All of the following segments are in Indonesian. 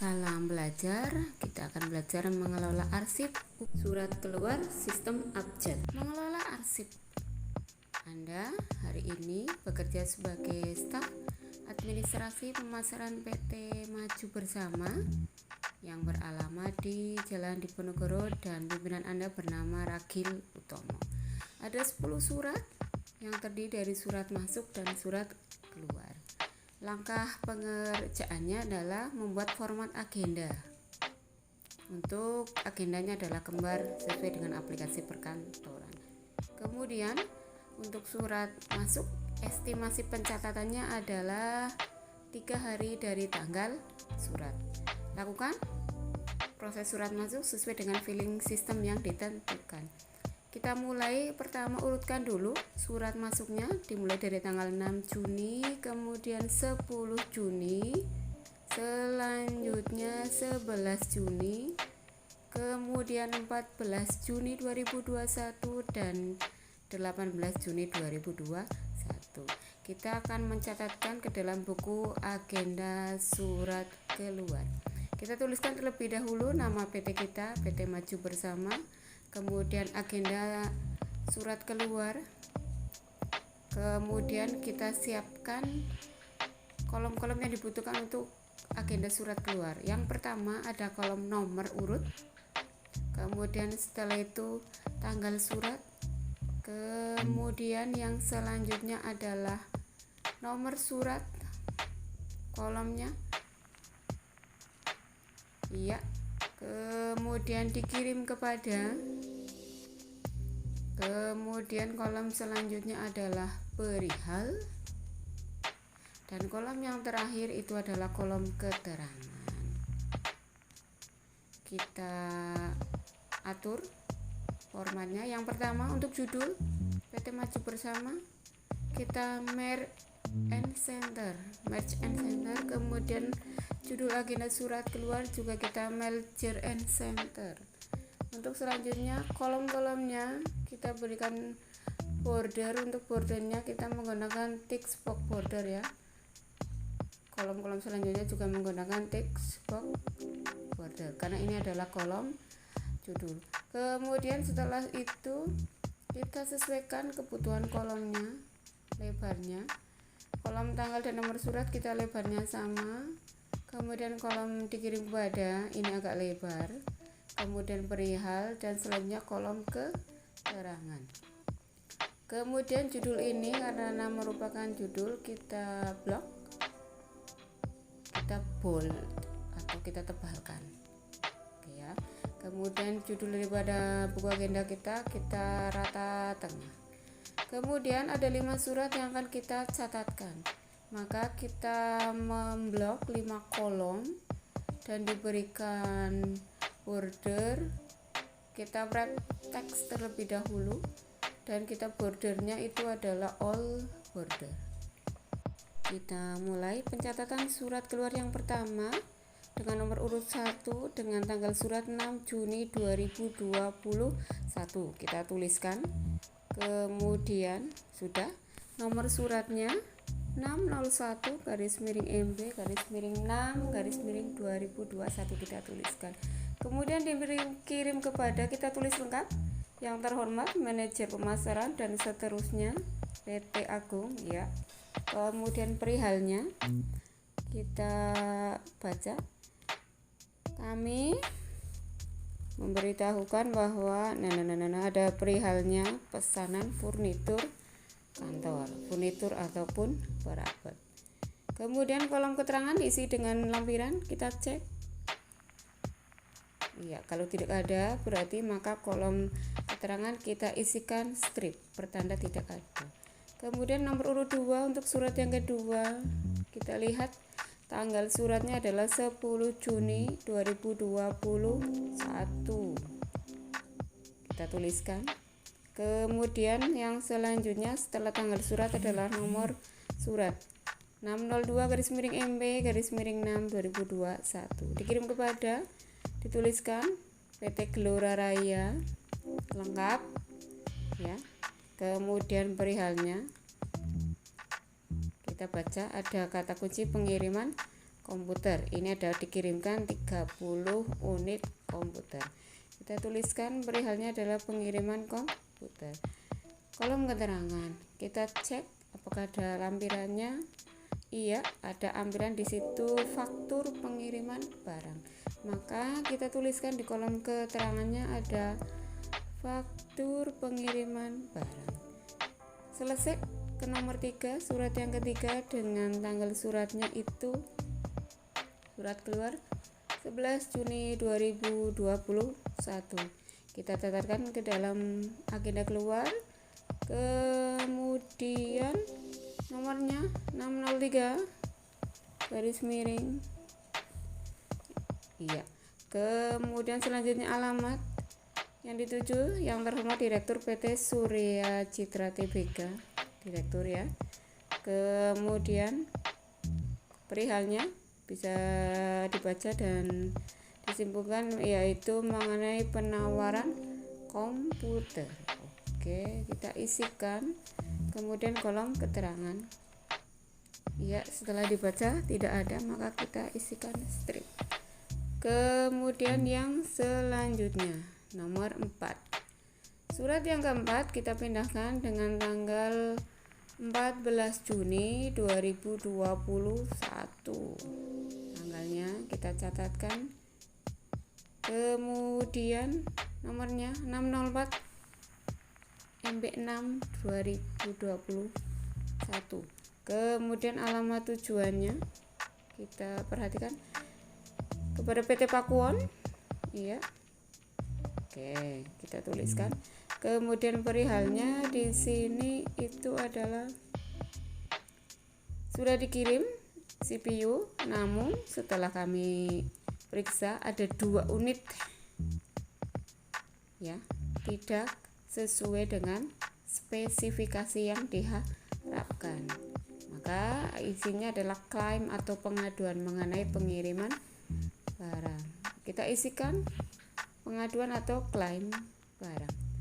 Salam belajar, kita akan belajar mengelola arsip surat keluar sistem abjad. Mengelola arsip. Anda hari ini bekerja sebagai staf administrasi pemasaran PT Maju Bersama yang beralamat di Jalan Diponegoro dan pimpinan Anda bernama Ragil Utomo. Ada 10 surat yang terdiri dari surat masuk dan surat keluar. Langkah pengerjaannya adalah membuat format agenda. Untuk agendanya adalah kembar sesuai dengan aplikasi perkantoran. Kemudian untuk surat masuk, estimasi pencatatannya adalah 3 hari dari tanggal surat. Lakukan proses surat masuk sesuai dengan filing sistem yang ditentukan. Kita mulai, pertama urutkan dulu surat masuknya, dimulai dari tanggal 6 Juni, kemudian 10 Juni, selanjutnya 11 Juni, kemudian 14 Juni 2021 dan 18 Juni 2021. Kita akan mencatatkan ke dalam buku agenda surat keluar. Kita tuliskan terlebih dahulu nama PT kita, PT Maju Bersama, kemudian agenda surat keluar, kemudian kita siapkan kolom-kolom yang dibutuhkan untuk agenda surat keluar. Yang pertama ada kolom nomor urut, kemudian setelah itu tanggal surat, kemudian yang selanjutnya adalah nomor surat kolomnya, iya, kemudian dikirim kepada, kemudian kolom selanjutnya adalah perihal, dan kolom yang terakhir itu adalah kolom keterangan. Kita atur formatnya. Yang pertama untuk judul PT Maju Bersama, kita merge and center, kemudian judul agenda surat keluar juga kita merger and center. Untuk selanjutnya kolom-kolomnya kita berikan border. Untuk bordernya kita menggunakan text box border ya. Kolom-kolom selanjutnya juga menggunakan text box border karena ini adalah kolom judul. Kemudian setelah itu kita sesuaikan kebutuhan kolomnya, lebarnya. Kolom tanggal dan nomor surat kita lebarnya sama. Kemudian kolom dikirim kepada ini agak lebar. Kemudian perihal dan selanjutnya kolom keterangan. Kemudian judul ini karena merupakan judul kita blok, kita bold atau kita tebalkan. Oke ya. Kemudian judul daripada buku agenda kita rata tengah. Kemudian ada 5 surat yang akan kita catatkan. Maka kita memblok 5 kolom dan diberikan border. Kita wrap teks terlebih dahulu dan kita bordernya itu adalah all border. Kita mulai pencatatan surat keluar yang pertama dengan nomor urut 1 dengan tanggal surat 6 Juni 2021. Kita tuliskan. Kemudian sudah nomor suratnya 601 /MB /6 /2021 kita tuliskan. Kemudian dikirim kepada, kita tulis lengkap, yang terhormat manajer pemasaran dan seterusnya PT Agung ya. Kemudian perihalnya kita baca. Kami memberitahukan bahwa ada perihalnya pesanan furnitur kantor, furnitur ataupun perabot. Kemudian kolom keterangan diisi dengan lampiran, kita cek. Iya, kalau tidak ada berarti maka kolom keterangan kita isikan strip bertanda tidak ada. Kemudian nomor urut 2 untuk surat yang kedua, kita lihat tanggal suratnya adalah 10 Juni 2021. Kita tuliskan. Kemudian yang selanjutnya setelah tanggal surat adalah nomor surat 602/MB /6 2021. Dikirim kepada, dituliskan PT Gelora Raya lengkap ya. Kemudian perihalnya kita baca, ada kata kunci pengiriman komputer. Ini ada dikirimkan 30 unit komputer. Kita tuliskan perihalnya adalah pengiriman komputer. Kolom keterangan, kita cek apakah ada lampirannya. Iya, ada ampiran di situ, faktur pengiriman barang. Maka kita tuliskan di kolom keterangannya ada faktur pengiriman barang. Selesai. Ke nomor 3, surat yang ketiga dengan tanggal suratnya itu surat keluar 11 Juni 2021. Kita catatkan ke dalam agenda keluar. Kemudian nomornya 603 garis miring. Iya. Kemudian selanjutnya alamat yang dituju yang terhormat Direktur PT Surya Citra Tbk. Direktur ya. Kemudian perihalnya bisa dibaca dan disimpulkan yaitu mengenai penawaran komputer. Oke, kita isikan. Kemudian kolom keterangan. Ya, setelah dibaca tidak ada, maka kita isikan strip. Kemudian yang selanjutnya nomor 4. Surat yang keempat kita pindahkan dengan tanggal 14 Juni 2021. Tanggalnya kita catatkan. Kemudian nomornya 604 MB6 2021. Kemudian alamat tujuannya kita perhatikan kepada PT Pakuwon. Iya. Oke, kita tuliskan. Kemudian perihalnya di sini itu adalah sudah dikirim CPU, namun setelah kami periksa ada 2 unit ya, tidak sesuai dengan spesifikasi yang diharapkan. Maka isinya adalah klaim atau pengaduan mengenai pengiriman barang. Kita isikan pengaduan atau klaim barang.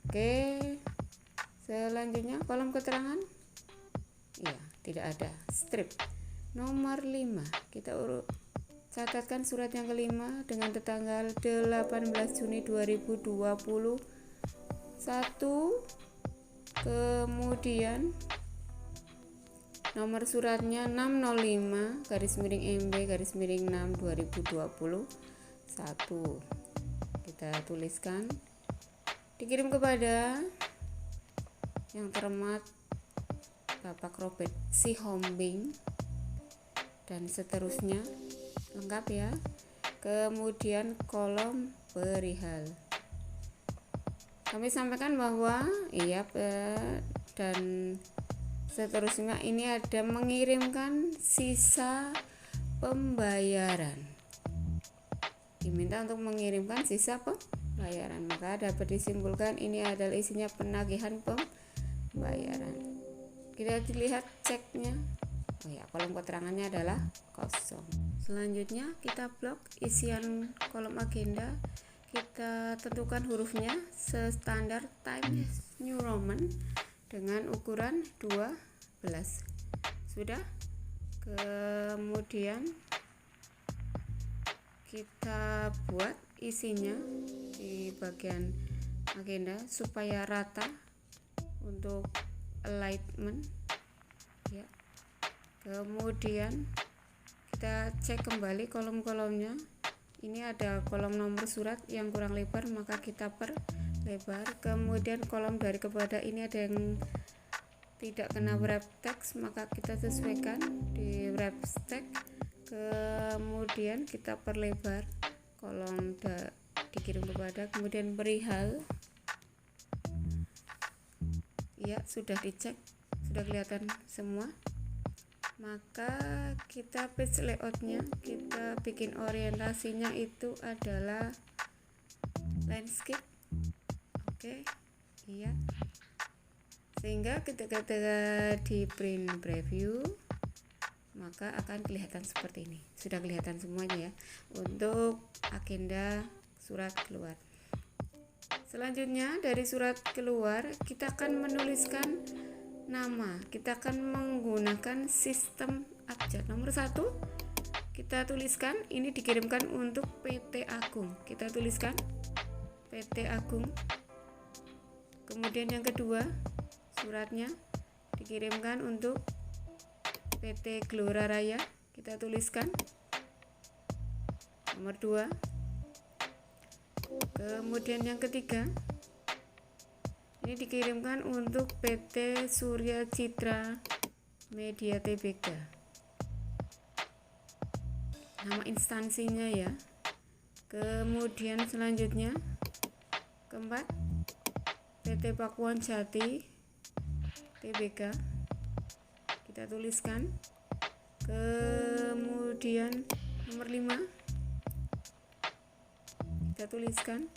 Oke, selanjutnya kolom keterangan. Ya, tidak ada. Strip nomor 5. Kita catatkan surat yang kelima dengan tanggal 18 Juni 2021. Kemudian nomor suratnya 605 garis miring MB garis miring 6 2021. Kita tuliskan. Dikirim kepada yang terhormat Bapak Robert Sihombing dan seterusnya, lengkap ya. Kemudian kolom perihal. Kami sampaikan bahwa dan seterusnya ini ada mengirimkan sisa pembayaran. Diminta untuk mengirimkan sisa pembayaran, maka dapat disimpulkan ini adalah isinya penagihan pembayaran. Kita lihat ceknya. Kolom keterangannya adalah kosong. Selanjutnya kita blok isian kolom agenda. Kita tentukan hurufnya standar Times New Roman dengan ukuran 12. Sudah. Kemudian kita buat isinya di bagian agenda supaya rata untuk alignment ya. Kemudian kita cek kembali kolom-kolomnya. Ini ada kolom nomor surat yang kurang lebar, maka kita perlebar. Kemudian kolom dari kepada ini ada yang tidak kena wrap text, maka kita sesuaikan di wrap text. Kemudian kita perlebar kolom dikirim kepada. Kemudian perihal ya, sudah dicek, sudah kelihatan semua. Maka kita page layoutnya, kita bikin orientasinya itu adalah landscape. Oke, iya, sehingga ketika di print preview maka akan kelihatan seperti ini. Sudah kelihatan semuanya ya untuk agenda surat keluar. Selanjutnya dari surat keluar kita akan menuliskan nama. Kita akan menggunakan sistem abjad. Nomor 1 kita tuliskan ini dikirimkan untuk PT Agung. Kita tuliskan PT Agung. Kemudian yang kedua, suratnya dikirimkan untuk PT Gelora Raya. Kita tuliskan nomor 2. Kemudian yang ketiga, ini dikirimkan untuk PT Surya Citra Media Tbk. Nama instansinya ya. Kemudian selanjutnya, keempat, PT Pakuan Jati Tbk. Kita tuliskan. Kemudian nomor 5, kita tuliskan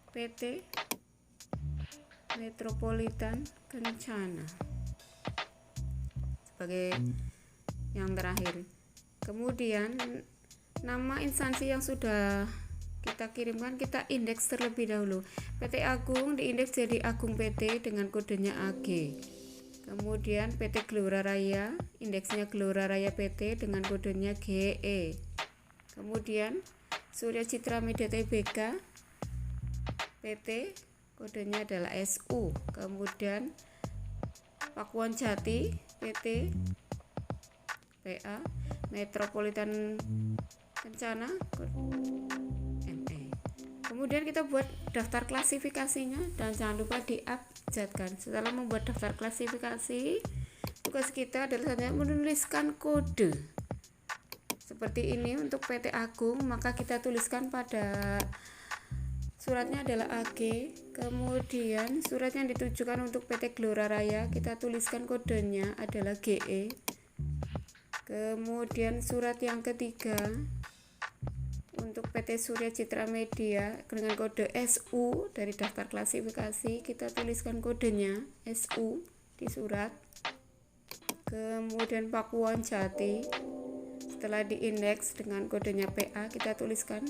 PT Metropolitan Kencana sebagai yang terakhir. Kemudian nama instansi yang sudah kita kirimkan kita indeks terlebih dahulu. PT Agung diindeks jadi Agung PT dengan kodenya AG. Kemudian PT Gelora Raya, indeksnya Gelora Raya PT dengan kodenya GE. Kemudian Surya Citra Media Tbk PT, kodenya adalah SU. Kemudian Pakuan Jati PT PA, Metropolitan Kencana ME. Kemudian kita buat daftar klasifikasinya dan jangan lupa diabjadkan. Setelah membuat daftar klasifikasi, tugas kita adalah menuliskan kode seperti ini untuk PT Agung. Maka kita tuliskan pada suratnya adalah AG. Kemudian surat yang ditujukan untuk PT Gelora Raya kita tuliskan kodenya adalah GE. Kemudian surat yang ketiga untuk PT Surya Citra Media dengan kode SU dari daftar klasifikasi kita tuliskan kodenya SU di surat. Kemudian Pakuan Jati setelah diindeks dengan kodenya PA kita tuliskan.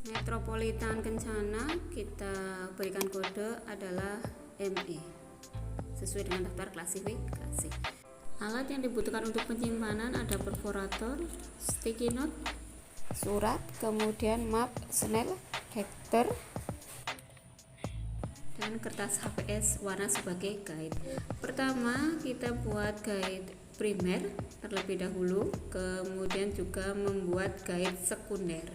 Metropolitan Kencana kita berikan kode adalah ME sesuai dengan daftar klasifikasi. Alat yang dibutuhkan untuk penyimpanan ada perforator, sticky note, surat, kemudian map, snell, hektar, dan kertas HPS warna sebagai guide. Pertama kita buat guide primer terlebih dahulu, kemudian juga membuat guide sekunder.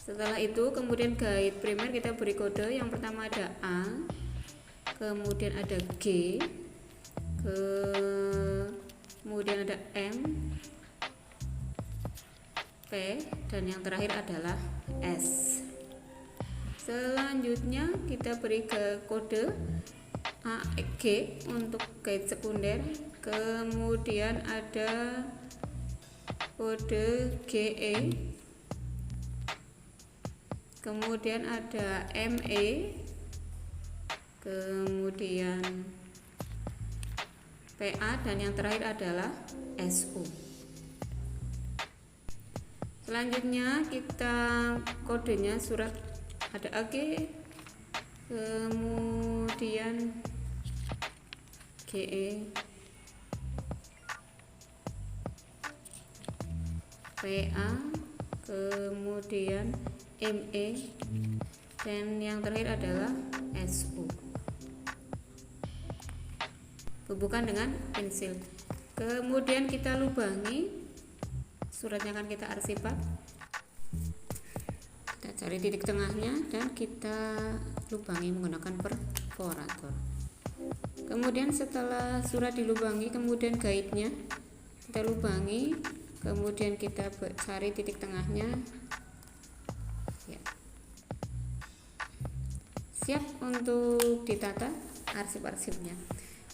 Setelah itu kemudian guide primer kita beri kode. Yang pertama ada A, kemudian ada G, kemudian ada M, P, dan yang terakhir adalah S. Selanjutnya kita beri ke kode AG untuk guide sekunder, kemudian ada kode GE, kemudian ada ME, kemudian PA, dan yang terakhir adalah SU. Selanjutnya kita kodenya surat ada AG, kemudian GE, PA, kemudian ME, dan yang terakhir adalah SU. Bubuhkan dengan pensil. Kemudian kita lubangi, suratnya akan kita arsipat. Kita cari titik tengahnya dan kita lubangi menggunakan perforator. Kemudian setelah surat dilubangi, kemudian guide-nya kita lubangi, kemudian kita cari titik tengahnya. Ya. Siap untuk ditata arsip-arsipnya.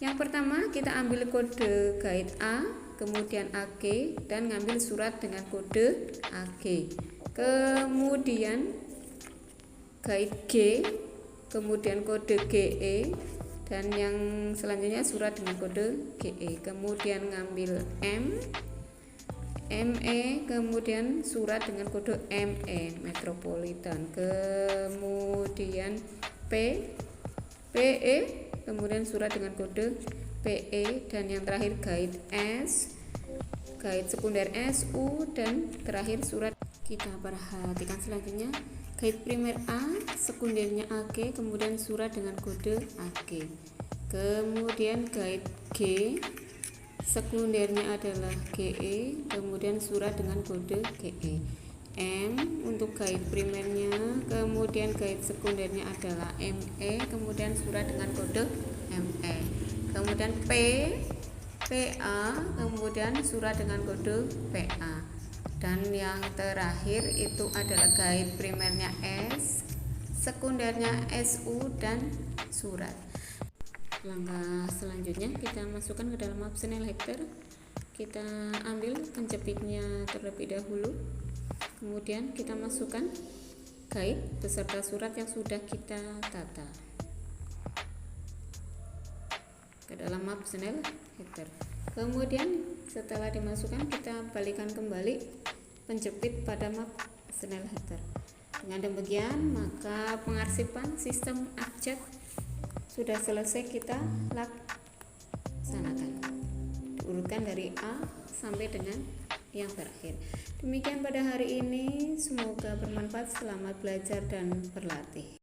Yang pertama kita ambil kode guide A, kemudian AG, dan ngambil surat dengan kode AG. Kemudian guide G, kemudian kode GE, dan yang selanjutnya surat dengan kode GE. Kemudian ngambil M, ME, kemudian surat dengan kode ME Metropolitan. Kemudian P, PE, kemudian surat dengan kode PE, dan yang terakhir guide S, guide sekunder SU, dan terakhir surat. Kita perhatikan selanjutnya guide primer A, sekundernya AG, kemudian surat dengan kode AG. Kemudian guide G, sekundernya adalah GE, kemudian surat dengan kode GE. M untuk guide primernya, kemudian guide sekundernya adalah ME, kemudian surat dengan kode ME. Kemudian P, PA, kemudian surat dengan kode PA. Dan yang terakhir itu adalah guide primernya S, sekundernya SU, dan surat. Langkah selanjutnya kita masukkan ke dalam optional header. Kita ambil penjepitnya terlebih dahulu, kemudian kita masukkan guide beserta surat yang sudah kita tata ke dalam optional header. Kemudian setelah dimasukkan, kita balikan kembali penjepit pada optional header. Dengan demikian maka pengarsipan sistem abjad sudah selesai kita laksanakan, diurutkan dari A sampai dengan yang terakhir. Demikian pada hari ini, semoga bermanfaat. Selamat belajar dan berlatih.